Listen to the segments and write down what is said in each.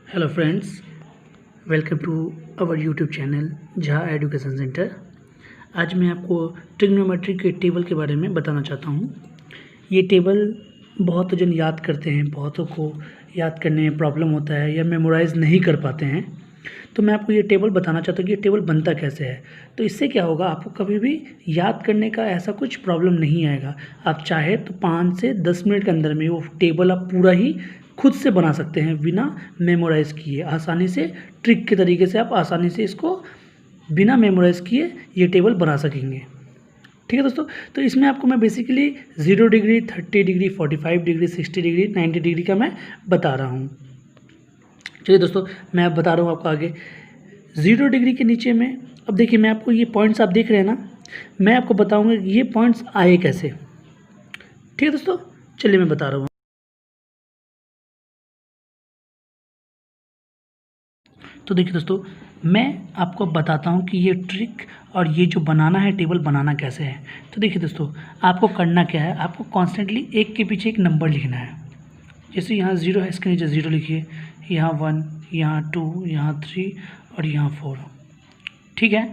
Hello friends, welcome to our YouTube channel जहा education centre. आज मैं आपको ट्रिग्नोमेट्री के टेबल के बारे में बताना चाहता हूँ। ये टेबल बहुत जन याद करते हैं, बहुतों को याद करने में प्रॉब्लम होता है या मेमोराइज़ नहीं कर पाते हैं। तो मैं आपको ये टेबल बताना चाहता हूँ कि ये टेबल बनता कैसे है। तो इससे क्या होगा, आपको कभी भी याद करने का ऐसा कुछ प्रॉब्लम नहीं आएगा। आप चाहे तो 5 से 10 मिनट के अंदर में वो टेबल आप पूरा ही खुद से बना सकते हैं बिना मेमोराइज़ किए। आसानी से ट्रिक के तरीके से आप आसानी से इसको बिना मेमोराइज़ किए ये टेबल बना सकेंगे। ठीक है दोस्तों, तो इसमें आपको मैं basically 0 degree, 30 degree, 45 degree, 60 degree, 90 degree का मैं बता रहा हूँ। चलिए दोस्तों, मैं अब बता रहा हूँ आपको आगे। 0 डिग्री के नीचे में अब देखिए, मैं आपको ये पॉइंट्स आप देख रहे हैं ना, मैं आपको बताऊँगा ये पॉइंट्स आए कैसे। ठीक है दोस्तों, चलिए मैं बता रहा हूँ। तो देखिए दोस्तों, मैं आपको बताता हूँ कि ये ट्रिक और ये जो बनाना है टेबल बनाना कैसे है। तो देखिए दोस्तों, आपको करना क्या है, आपको कॉन्स्टेंटली एक के पीछे एक नंबर लिखना है। जैसे यहाँ 0 है, इसके नीचे 0 लिखिए, यहाँ 1, यहाँ 2, यहाँ 3 और यहाँ 4। ठीक है।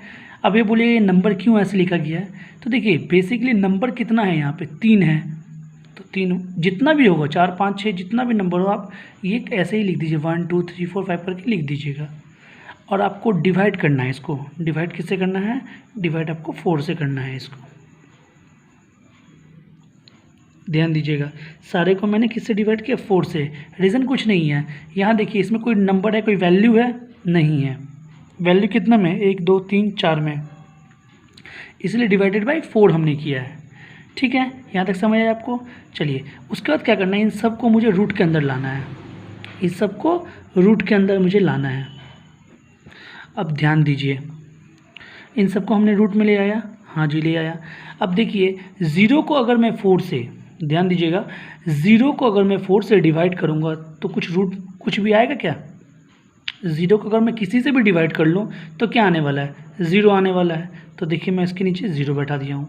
अब ये बोलिए ये नंबर क्यों ऐसे लिखा गया है। तो देखिए बेसिकली नंबर कितना है, यहाँ पे 3 है। तो 3 जितना भी होगा, 4, 5, 6 जितना भी नंबर हो, आप ये ऐसे ही लिख दीजिए, 1, 2, 3, 4, 5 करके लिख दीजिएगा। और आपको डिवाइड करना है इसको। डिवाइड किससे करना है, डिवाइड आपको 4 से करना है इसको। ध्यान दीजिएगा, सारे को मैंने किससे डिवाइड किया, 4 से। रीज़न कुछ नहीं है, यहाँ देखिए इसमें कोई नंबर है, कोई वैल्यू है नहीं है। वैल्यू कितना में, 1, 2, 3, 4 में, इसलिए डिवाइडेड बाई 4 हमने किया है। ठीक है, यहाँ तक समझ आया आपको। चलिए उसके बाद क्या करना है, इन सबको मुझे रूट के अंदर लाना है। इस सबको रूट के अंदर मुझे लाना है। अब ध्यान दीजिए, इन सबको हमने रूट में ले आया, हाँ जी ले आया। अब देखिए 0 को अगर मैं 4 से, ध्यान दीजिएगा, 0 को अगर मैं 4 से डिवाइड करूँगा तो कुछ भी आएगा क्या। 0 को अगर मैं किसी से भी डिवाइड कर लूँ तो क्या आने वाला है, 0 आने वाला है। तो देखिए मैं इसके नीचे 0 बैठा दिया हूँ।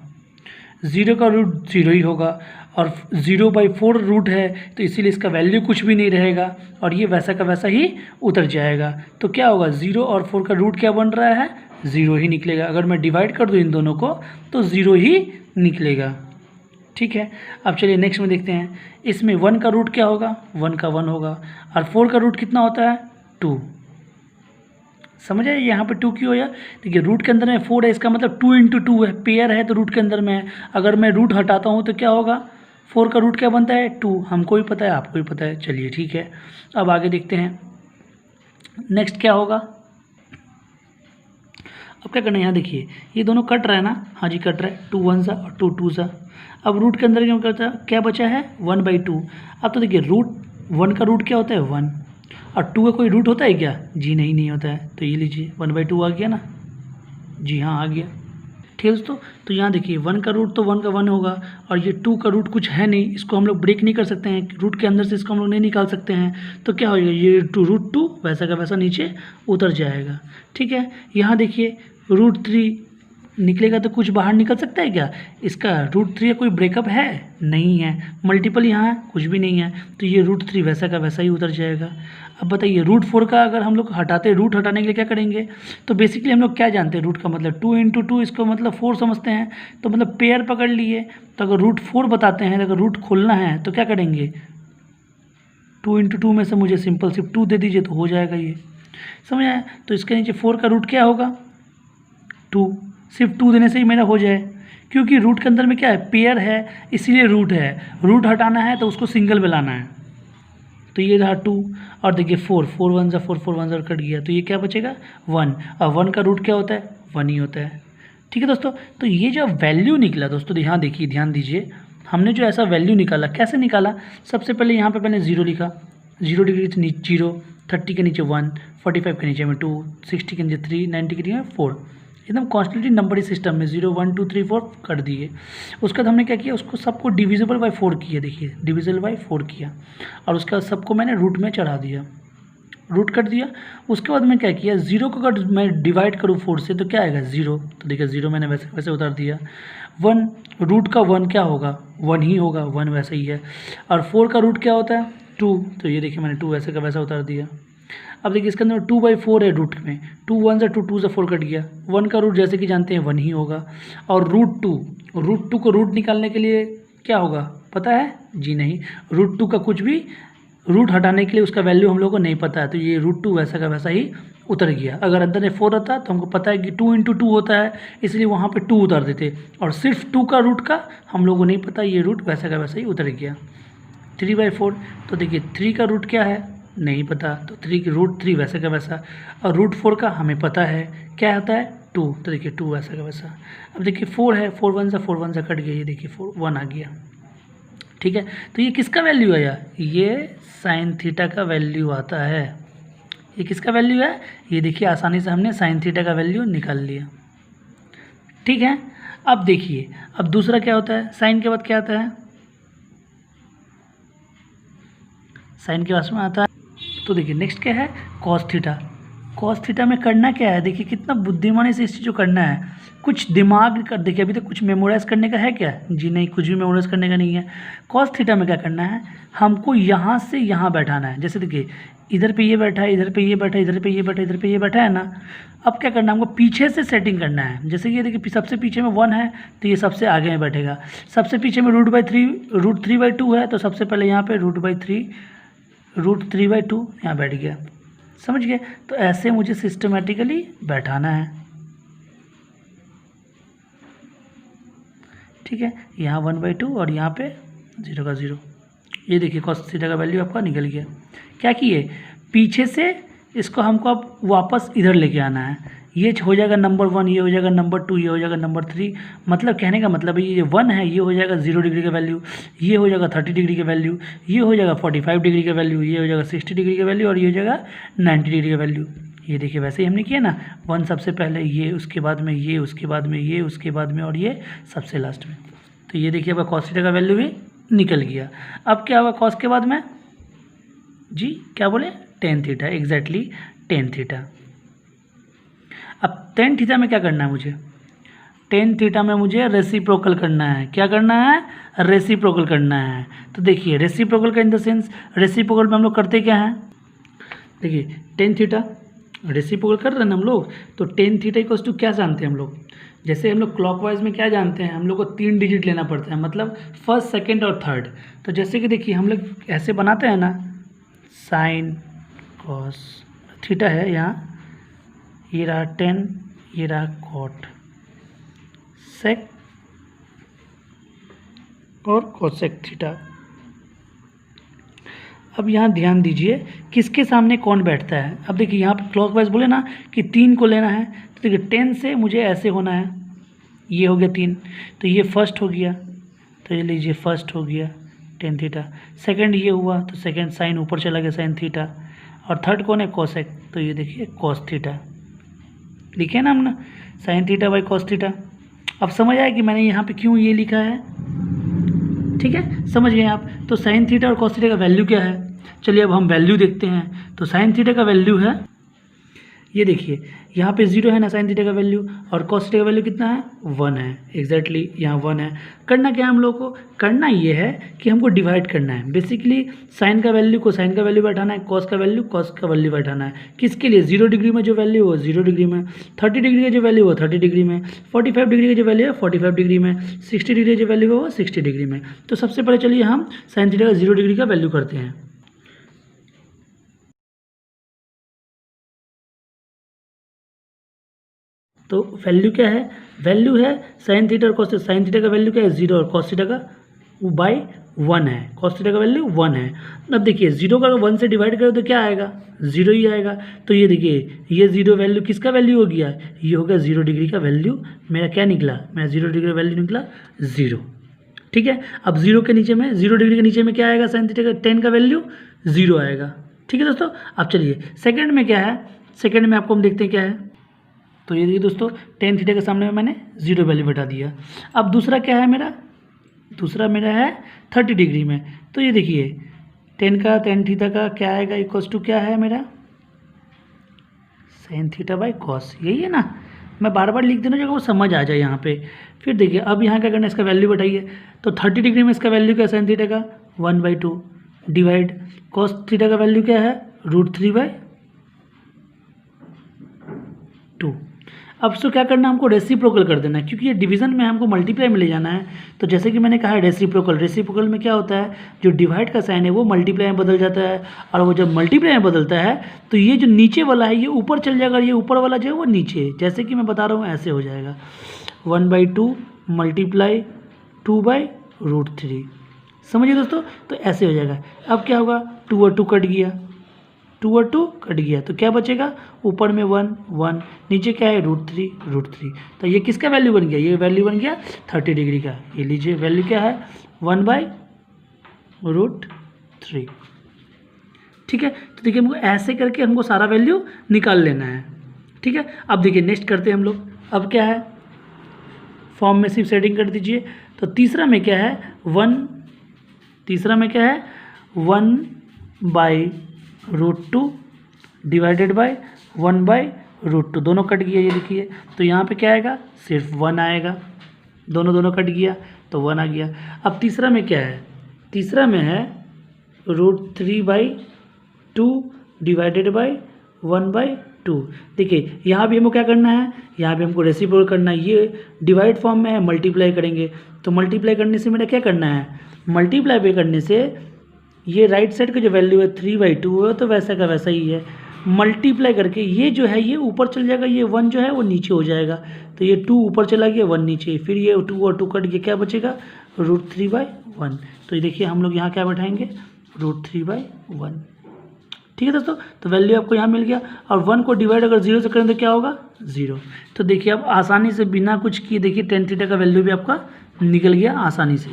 0 का रूट 0 ही होगा, और 0/4 रूट है, तो इसीलिए इसका वैल्यू कुछ भी नहीं रहेगा, और ये वैसा का वैसा ही उतर जाएगा। तो क्या होगा, 0 और 4 का रूट क्या बन रहा है, 0 ही निकलेगा। अगर मैं डिवाइड कर दूँ इन दोनों को तो 0 ही निकलेगा। ठीक है। अब चलिए नेक्स्ट में देखते हैं, इसमें 1 का रूट क्या होगा, 1 का 1 होगा, और 4 का रूट कितना होता है, 2। समझ आए यहाँ पे 2 क्यों है। देखिए रूट के अंदर में 4 है, इसका मतलब 2 × 2 है, पेयर है तो रूट के अंदर में है। अगर मैं रूट हटाता हूँ तो क्या होगा, 4 का रूट क्या बनता है, 2। हमको भी पता है, आपको भी पता है। चलिए ठीक है, अब आगे देखते हैं नेक्स्ट क्या होगा। अब क्या करना है, यहाँ देखिए ये दोनों कट रहा है ना, हाँ जी कट रहा है, 2 1 सा और 2 2 सा। अब रूट के अंदर क्या करता है, क्या बचा है, 1/2। अब तो देखिए रूट 1 का रूट क्या होता है, 1, और 2 का कोई रूट होता है क्या, जी नहीं होता है। तो ये लीजिए 1/2 आ गया ना, जी हाँ आ गया। ठीक है दोस्तों, तो यहाँ देखिए 1 का रूट तो 1 का 1 होगा, और ये 2 का रूट कुछ है नहीं, इसको हम लोग ब्रेक नहीं कर सकते हैं, रूट के अंदर से इसको हम लोग नहीं निकाल सकते हैं। तो क्या होगा, ये √2 वैसा का वैसा नीचे उतर जाएगा। ठीक है, यहाँ देखिए √3 निकलेगा तो कुछ बाहर निकल सकता है क्या, इसका √3 का कोई ब्रेकअप है नहीं है, मल्टीपल यहाँ कुछ भी नहीं है, तो ये √3 वैसा का वैसा ही उतर जाएगा। अब बताइए √4 का अगर हम लोग हटाते, रूट हटाने के लिए क्या करेंगे। तो बेसिकली हम लोग क्या जानते हैं, रूट का मतलब 2 × 2, इसको मतलब 4 समझते हैं, तो मतलब पेयर पकड़ लिए। तो अगर √4 बताते हैं, अगर रूट खोलना है तो क्या करेंगे, 2 × 2 में से मुझे सिंपल सिर्फ 2 दे दीजिए तो हो जाएगा ये। समझ आया। तो इसके नीचे 4 का रूट क्या होगा, 2, सिर्फ 2 देने से ही मेरा हो जाए, क्योंकि रूट के अंदर में क्या है, पेयर है, इसीलिए रूट है। रूट हटाना है तो उसको सिंगल में लाना है। तो ये रहा 2, और देखिए 4 1 सा 4 1 सा कट गया, तो ये क्या बचेगा, 1। और 1 का रूट क्या होता है, 1 ही होता है। ठीक है दोस्तों, तो ये जो वैल्यू निकला दोस्तों, यहाँ देखिए ध्यान दीजिए, हमने जो ऐसा वैल्यू निकाला, कैसे निकाला। सबसे पहले यहाँ पे मैंने 0 लिखा, 0 डिग्री के नीचे 0, 30 के नीचे 1, 45 के नीचे में 2, 60 के नीचे 3, 90 के नीचे 4। एकदम कॉन्स्टेंटली नंबर सिस्टम में 0 1 2 3 4 कर दिए। उसके बाद हमने क्या किया, उसको सबको डिविजिबल बाय 4 किया, देखिए डिविजिबल बाय 4 किया, और उसके बाद सबको मैंने रूट में चढ़ा दिया, रूट कर दिया। उसके बाद मैं क्या किया, 0 को अगर मैं डिवाइड करूँ 4 से तो क्या आएगा, 0। तो देखिए 0 मैंने वैसे वैसे उतार दिया। 1 रूट का 1 क्या होगा, 1 ही होगा, 1 वैसे ही है। और 4 का रूट क्या होता है, 2, तो ये देखिए मैंने 2 वैसे का वैसा उतार दिया। अब देखिए इसके अंदर 2/4 है रूट में, 2 1 से 2 2 से 4 कट गया, 1 का रूट जैसे कि जानते हैं 1 ही होगा। और रूट टू को रूट निकालने के लिए क्या होगा पता है? जी नहीं, रूट 2 का कुछ भी रूट हटाने के लिए उसका वैल्यू हम लोग को नहीं पता है, तो ये रूट 2 वैसा का वैसा ही उतर गया। अगर अंदर में 4 रहता तो हमको पता है कि 2 × 2 होता है, इसलिए वहाँ पे 2 उतार देते, और सिर्फ 2 का रूट का हम लोग को नहीं पता, ये रूट वैसा का वैसा ही उतर गया। 3/4, तो देखिए 3 का रूट क्या है नहीं पता, तो 3 की रूट 3 वैसा का वैसा, और रूट 4 का हमें पता है क्या होता है 2, तो देखिए 2 वैसा का वैसा। अब देखिए 4 है, 4 1 से कट गया, ये देखिए 4 1 आ गया। ठीक है, तो ये किसका वैल्यू आया? ये साइन थीटा का वैल्यू आता है। ये किसका वैल्यू है? ये देखिए आसानी से हमने साइन थीटा का वैल्यू निकाल लिया। ठीक है, अब देखिए अब दूसरा क्या होता है, साइन के बाद क्या आता है? साइन के बाद में आता है, तो देखिए नेक्स्ट क्या है? Cos theta. कॉस थीटा में करना क्या है? देखिए कितना बुद्धिमानी से इस चीज़ को करना है, कुछ दिमाग कर। देखिए अभी तक कुछ मेमोराइज करने का है क्या? जी नहीं, कुछ भी मेमोराइज करने का नहीं है। कॉस थीटा में क्या करना है? हमको यहाँ से यहाँ बैठाना है। जैसे देखिए इधर पे ये बैठा है, इधर पे ये बैठा है, इधर पे ये बैठा है, इधर पे ये बैठा है ना। अब क्या करना है? हमको पीछे से सेटिंग करना है। जैसे ये देखिए सबसे पीछे में 1 है तो ये सबसे आगे में बैठेगा। सबसे पीछे में रूट 3/2 है, तो सबसे पहले यहाँ पे रूट 3/2 यहाँ बैठ गया। समझ गए? तो ऐसे मुझे सिस्टमेटिकली बैठाना है। ठीक है, यहाँ 1/2 और यहाँ पे 0 का 0। ये देखिए कॉस थीटा का वैल्यू आपका निकल गया। क्या किए? पीछे से इसको हमको अब वापस इधर लेके आना है। ये हो जाएगा नंबर 1, ये हो जाएगा नंबर 2, ये हो जाएगा नंबर 3। मतलब कहने का मतलब है ये 1 है, ये हो जाएगा 0 डिग्री का वैल्यू, ये हो जाएगा 30 डिग्री का वैल्यू, ये हो जाएगा 45 डिग्री का वैल्यू, ये हो जाएगा 60 डिग्री का वैल्यू, और ये हो जाएगा 90 डिग्री का वैल्यू। ये देखिए वैसे ही हमने किया ना, 1 सबसे पहले, ये उसके बाद में, ये उसके बाद में, ये उसके बाद में, और ये सबसे लास्ट में। तो ये देखिए अब कॉस थीटा का वैल्यू भी निकल गया। अब क्या होगा कॉस के बाद में? जी क्या बोले? Tan theta, exactly tan theta. अब टेन थीटा में क्या करना है मुझे? टेन थीटा में मुझे रेसिप्रोकल करना है। क्या करना है? रेसिप्रोकल करना है। तो देखिए रेसिप्रोकल का इन द सेंस, रेसिप्रोकल में हम लोग करते क्या हैं? देखिए टेन थीटा रेसिप्रोकल कर रहे हैं ना हम लोग, तो टेन थीटा इक्वल्स टू क्या जानते हैं हम लोग? जैसे हम लोग क्लॉकवाइज में क्या जानते हैं, हम लोग को 3 डिजिट लेना पड़ता है, मतलब फर्स्ट, सेकंड और थर्ड। तो जैसे कि देखिए हम लोग ऐसे बनाते हैं ना, साइन कॉस थीटा है यहाँ, ये रहा 10, ये रहा कॉट सेक और कोसेक थीटा। अब यहाँ ध्यान दीजिए किसके सामने कौन बैठता है। अब देखिए यहाँ पे क्लॉकवाइज बोले ना कि 3 को लेना है, तो देखिए 10 से मुझे ऐसे होना है, ये हो गया 3, तो ये फर्स्ट हो गया, तो ये लीजिए फर्स्ट हो गया 10 थीटा। सेकंड ये हुआ तो सेकंड साइन ऊपर चला गया साइन थीटा, और थर्ड कौन है? कोसेक, तो ये देखिए कॉस थीटा। लिखे ना हमने sine theta by cos theta. अब समझ आया कि मैंने यहाँ पे क्यों ये लिखा है? ठीक है, समझ गए आप? तो साइन थीटा और कॉस थीटा का वैल्यू क्या है? चलिए अब हम वैल्यू देखते हैं। तो साइन थीटा का वैल्यू है, ये देखिए यहाँ पे 0 है ना साइन थीटा का वैल्यू, और कॉस थीटा का वैल्यू कितना है? 1 है, एग्जैक्टली यहाँ 1 है। करना क्या है हम लोग को? करना ये है कि हमको डिवाइड करना है। बेसिकली साइन का वैल्यू को साइन का वैल्यू बैठाना है, कॉस का वैल्यू कॉस का वैल्यू बैठाना है। किसके लिए? 0 डिग्री में जो वैल्यू हो 0 डिग्री में, 30 डिग्री का जो वैल्यू हो 30 डिग्री में, 45 डिग्री का जो वैल्यू है 45 डिग्री में, 60 डिग्री का जो वैल्यू हो 60 डिग्री में। तो सबसे पहले चलिए हम साइन थीटा का 0 डिग्री का वैल्यू करते हैं। तो वैल्यू क्या है? वैल्यू है साइन थीटा और कॉस थीटा। साइन थीटा का वैल्यू क्या है? 0, और कॉस थीटा का बाई 1 है। कॉस थीटा का वैल्यू 1 है। अब देखिए 0 का 1 से डिवाइड करो तो क्या आएगा? 0 ही आएगा। तो ये देखिए ये 0 वैल्यू किसका वैल्यू हो गया? ये हो गया 0 डिग्री का वैल्यू। मेरा क्या निकला? मेरा 0 डिग्री का वैल्यू निकला 0। ठीक है, अब 0 के नीचे में 0 डिग्री के नीचे में क्या आएगा? साइन थीटा का 10 का वैल्यू 0 आएगा। ठीक है दोस्तों, अब चलिए सेकंड में क्या है? सेकंड में आपको हम देखते हैं क्या है। तो ये देखिए दोस्तों 10 थीटा के सामने में मैंने 0 वैल्यू बैठा दिया। अब दूसरा क्या है मेरा? दूसरा मेरा है 30 डिग्री में। तो ये देखिए 10 थीटा का क्या आएगा? इक्वल्स टू क्या है मेरा? Sine theta by cos. यही है ना, मैं बार बार लिख देना जो वो समझ आ जाए यहाँ पे। फिर देखिए अब यहाँ क्या करना है? इसका वैल्यू बैठाइए। तो 30 डिग्री में इसका वैल्यू क्या है? साइन थीटा का 1/2 डिवाइड कॉस थीटा का वैल्यू क्या है? √3/2। 2। अब इसको क्या करना है, हमको रेसिप्रोकल कर देना है, क्योंकि ये डिवीजन में हमको मल्टीप्लाई में ले जाना है। तो जैसे कि मैंने कहा है रेसिप्रोकल में क्या होता है, जो डिवाइड का साइन है वो मल्टीप्लाई में बदल जाता है, और वो जब मल्टीप्लाई में बदलता है तो ये जो नीचे वाला है ये ऊपर चल जाएगा, और ये ऊपर वाला जो है वो नीचे, जैसे कि मैं बता रहा हूँ ऐसे हो जाएगा 1/2 मल्टीप्लाई 2/√3। समझिए दोस्तों, तो ऐसे हो जाएगा। अब क्या होगा, 2 और 2 कट गया, 2 और 2 कट गया, तो क्या बचेगा, ऊपर में 1 1, नीचे क्या है √3। तो ये किसका वैल्यू बन गया, ये वैल्यू बन गया 30 डिग्री का। ये लीजिए वैल्यू क्या है 1/√3। ठीक है, तो देखिए हमको ऐसे करके हमको सारा वैल्यू निकाल लेना है। ठीक है, अब देखिए नेक्स्ट करते हैं हम लोग। अब क्या है, फॉर्म में सिर्फ सेटिंग कर दीजिए। तो तीसरा में क्या है 1/√2 डिवाइडेड बाय 1/√2, दोनों कट गया, ये देखिए। तो यहाँ पे क्या आएगा, सिर्फ 1 आएगा, दोनों कट गया तो 1 आ गया। अब तीसरा में क्या है, तीसरा में है √3/2 डिवाइडेड बाय 1/2। देखिए यहाँ भी हमको क्या करना है, यहाँ भी हमको रेसिप्रोकल करना है। ये डिवाइड फॉर्म में है, मल्टीप्लाई करेंगे, तो मल्टीप्लाई करने से मेरा क्या करना है, मल्टीप्लाई पे करने से ये राइट साइड का जो वैल्यू है 3/2 है, तो वैसा का वैसा ही है। मल्टीप्लाई करके ये जो है ये ऊपर चल जाएगा, ये 1 जो है वो नीचे हो जाएगा। तो ये 2 ऊपर चला गया, 1 नीचे, फिर ये 2 और 2 कट गया, क्या बचेगा √3/1। तो ये देखिए हम लोग यहाँ क्या बैठाएंगे, √3/1। ठीक है दोस्तों, तो वैल्यू आपको यहाँ मिल गया। और 1 को डिवाइड अगर 0 से करें तो क्या होगा, 0। तो देखिए आप आसानी से बिना कुछ किए देखिए tan थीटा का वैल्यू भी आपका निकल गया आसानी से।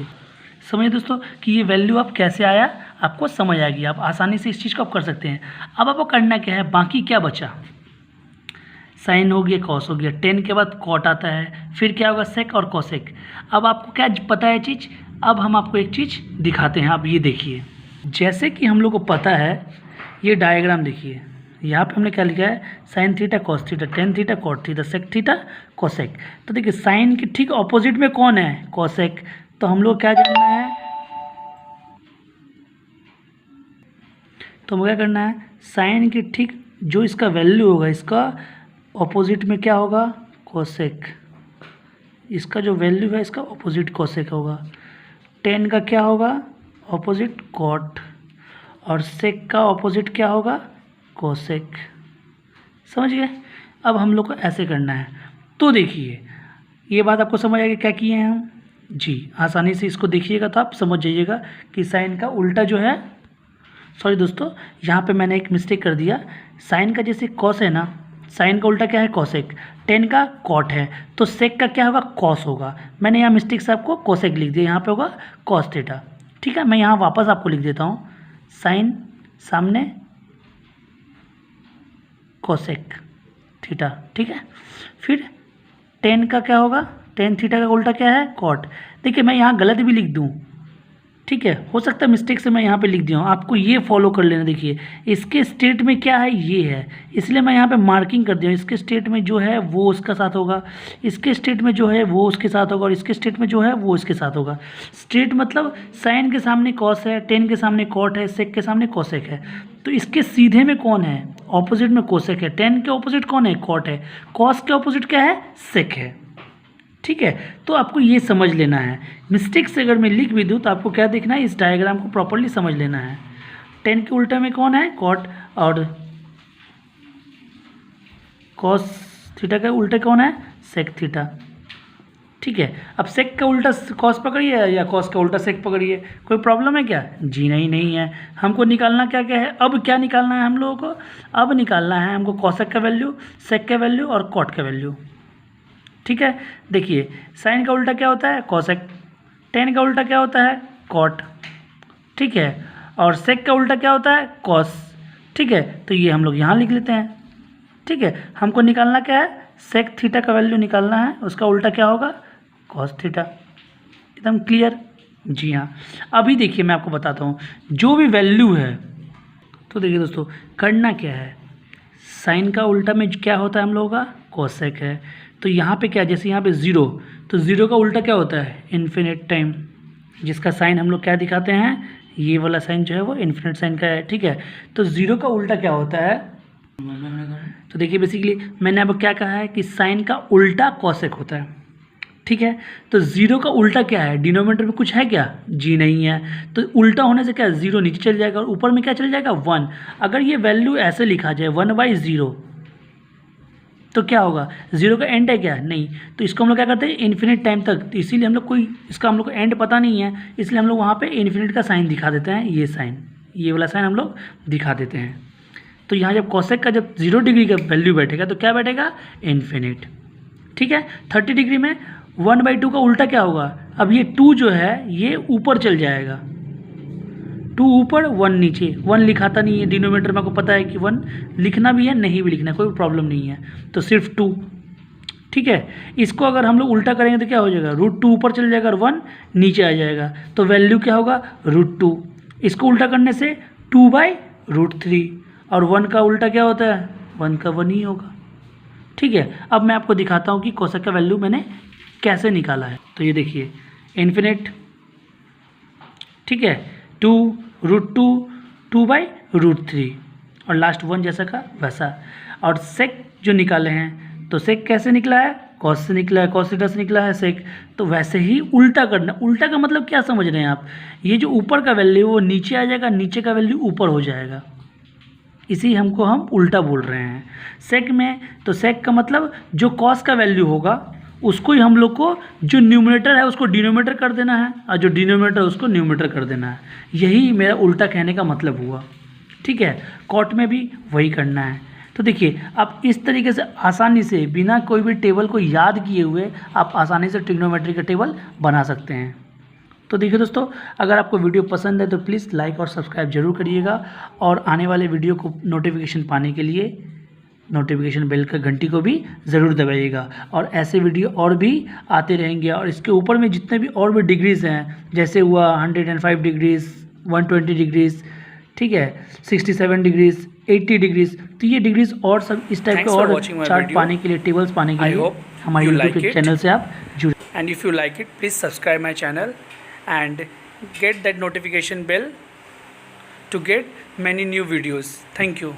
समझिए दोस्तों कि ये वैल्यू आप कैसे आया, आपको समझ आ गई, आप आसानी से इस चीज़ को आप कर सकते हैं। अब आपको करना क्या है, बाकी क्या बचा, साइन हो गया, कॉस हो गया, tan के बाद कॉट आता है, फिर क्या होगा सेक और कॉसेक। अब आपको क्या पता है चीज़, अब हम आपको एक चीज़ दिखाते हैं। आप ये देखिए, जैसे कि हम लोग को पता है, ये डायग्राम देखिए, यहाँ पे हमने क्या लिखा है, sine theta cos theta, tan theta cot theta, sec theta cosec. तो देखिए साइन के ठीक ऑपोजिट में कौन है, कॉसेक। तो हम लोग क्या जानना है, तो हमें क्या करना है, साइन के ठीक जो इसका वैल्यू होगा, इसका ऑपोजिट में क्या होगा, कॉसेक। इसका जो वैल्यू है इसका ऑपोजिट कॉसेक होगा। tan का क्या होगा, ऑपोजिट कॉट, और सेक का ऑपोजिट क्या होगा, कोसेक। समझ गए। अब हम लोग को ऐसे करना है। तो देखिए ये बात आपको समझ आएगी क्या किए हैं हम जी। आसानी से इसको देखिएगा तो आप समझ जाइएगा कि साइन का उल्टा जो है, सॉरी दोस्तों यहाँ पे मैंने एक मिस्टेक कर दिया। साइन का जैसे कॉस है ना, साइन का उल्टा क्या है, कॉसेक। tan का कॉट है, तो सेक का क्या होगा, कॉस होगा। मैंने यहाँ मिस्टेक से आपको कोसेक लिख दिया, यहाँ पे होगा कॉस थीटा। ठीक है, मैं यहाँ वापस आपको लिख देता हूँ, साइन सामने कोसेक थीटा। ठीक है, फिर tan का क्या होगा, tan थीटा का उल्टा क्या है, कॉट। देखिए मैं यहाँ गलत भी लिख दूँ, ठीक है, हो सकता है मिस्टेक से मैं यहाँ पे लिख दिया हूँ, आपको ये फॉलो कर लेना। देखिए इसके स्टेट में क्या है, ये है, इसलिए मैं यहाँ पे मार्किंग कर दिया हूँ। इसके स्टेट में जो है वो उसका साथ होगा, इसके स्टेट में जो है वो उसके साथ होगा, और इसके स्टेट में जो है वो इसके साथ होगा। स्टेट मतलब साइन के सामने कॉस है, tan के सामने कॉट है, सेक के सामने कोसेक है। तो इसके सीधे में कौन है, ऑपोजिट में कोसेक है। tan के ऑपोजिट कौन है, कॉट है। कॉस के ऑपोजिट क्या है, सेक है। ठीक है, तो आपको ये समझ लेना है। मिस्टेक से अगर मैं लिख भी दूँ तो आपको क्या देखना है, इस डायग्राम को प्रॉपर्ली समझ लेना है। tan के उल्टा में कौन है, कॉट, और कॉस थीटा का उल्टा कौन है, सेक थीटा। ठीक है, अब सेक का उल्टा कॉस पकड़िए या कॉस का उल्टा सेक पकड़िए, कोई प्रॉब्लम है क्या, जी नहीं है। हमको निकालना क्या क्या है, अब क्या निकालना है हम लोगों को, अब निकालना है हमको कॉसेक का वैल्यू, सेक का वैल्यू और कॉट का वैल्यू। ठीक है, देखिए साइन का उल्टा क्या होता है, कोसेक। tan का उल्टा क्या होता है, कॉट। ठीक है, और सेक का उल्टा क्या होता है, कॉस। ठीक है, तो ये हम लोग यहाँ लिख लेते हैं। ठीक है, हमको निकालना क्या है, सेक थीटा का वैल्यू निकालना है, उसका उल्टा क्या होगा, कॉस थीटा। एकदम क्लियर, जी हाँ। अभी देखिए मैं आपको बताता हूँ जो भी वैल्यू है, तो देखिए दोस्तों करना क्या है, साइन का उल्टा में क्या होता है हम लोगों का, कोसेक है। तो यहाँ पे क्या, जैसे यहाँ पे 0, तो 0 का उल्टा क्या होता है, इन्फिनिट टाइम, जिसका साइन हम लोग क्या दिखाते हैं, ये वाला साइन जो है वो इन्फिनिट साइन का है। ठीक है, तो 0 का उल्टा क्या होता है, तो देखिए बेसिकली मैंने अब क्या कहा है कि साइन का उल्टा कॉसेक होता है, ठीक है। तो जीरो का उल्टा क्या है, डिनोमिनेटर में कुछ है क्या, जी नहीं है, तो उल्टा होने से क्या, जीरो नीचे चल जाएगा और ऊपर में क्या चल जाएगा, वन। अगर ये वैल्यू ऐसे लिखा जाए 1/0 तो क्या होगा, जीरो का एंड है क्या, नहीं। तो इसको हम लोग क्या करते हैं, इन्फिनिट टाइम तक, तो इसीलिए हम लोग कोई इसका हम लोग को एंड पता नहीं है, इसलिए हम लोग वहाँ पे इन्फिनिट का साइन दिखा देते हैं, ये साइन, ये वाला साइन हम लोग दिखा देते हैं। तो यहाँ जब कॉसेक का जब 0 डिग्री का वैल्यू बैठेगा तो क्या बैठेगा, इन्फिनिट, ठीक है। 30 डिग्री में 1/2 का उल्टा क्या होगा, अब ये 2 जो है ये ऊपर चल जाएगा, 2 ऊपर 1 नीचे, 1 लिखाता नहीं है डिनोमिनेटर में, आपको पता है कि 1 लिखना भी है नहीं भी लिखना है, कोई प्रॉब्लम नहीं है, तो सिर्फ 2, ठीक है। इसको अगर हम लोग उल्टा करेंगे तो क्या हो जाएगा, √2 ऊपर चल जाएगा और 1 नीचे आ जाएगा, तो वैल्यू क्या होगा, √2। इसको उल्टा करने से 2/√3, और 1 का उल्टा क्या होता है, 1 का 1 ही होगा, ठीक है। अब मैं आपको दिखाता हूँ कि कोसेक का वैल्यू मैंने कैसे निकाला है। तो ये देखिए इन्फिनिट, ठीक है, 2√2, 2/√3 और लास्ट 1 जैसा का वैसा। और सेक जो निकाले हैं, तो सेक कैसे निकला है, कॉस से निकला है, कॉस थीटा से निकला है सेक, तो वैसे ही उल्टा करना। उल्टा का मतलब क्या समझ रहे हैं आप, ये जो ऊपर का वैल्यू वो नीचे आ जाएगा, नीचे का वैल्यू ऊपर हो जाएगा, इसी हमको हम उल्टा बोल रहे हैं। सेक में तो सेक का मतलब जो कॉस का वैल्यू होगा उसको ही हम लोग को, जो न्यूमरेटर है उसको डिनोमिनेटर कर देना है, और जो डिनोमिनेटर उसको न्यूमरेटर कर देना है, यही मेरा उल्टा कहने का मतलब हुआ, ठीक है। कॉट में भी वही करना है। तो देखिए आप इस तरीके से आसानी से बिना कोई भी टेबल को याद किए हुए आप आसानी से ट्रिग्नोमेट्री का टेबल बना सकते हैं। तो देखिए दोस्तों, अगर आपको वीडियो पसंद है तो प्लीज़ लाइक और सब्सक्राइब जरूर करिएगा, और आने वाले वीडियो को नोटिफिकेशन पाने के लिए नोटिफिकेशन बेल का घंटी को भी ज़रूर दबाइएगा, और ऐसे वीडियो और भी आते रहेंगे। और इसके ऊपर में जितने भी और भी डिग्रीज़ हैं, जैसे हुआ 105 डिग्रीज़, 120 डिग्रीज़, ठीक है, 67 डिग्रीज़, 80 डिग्रीज़, तो ये डिग्रीज़ और सब इस टाइप के और चार्ट पाने के लिए, टेबल्स पाने के लिए हमारे यूट्यूब के चैनल से आप जुड़े। And if you like it, please subscribe my channel and get that notification bell to get many new videos. Thank you.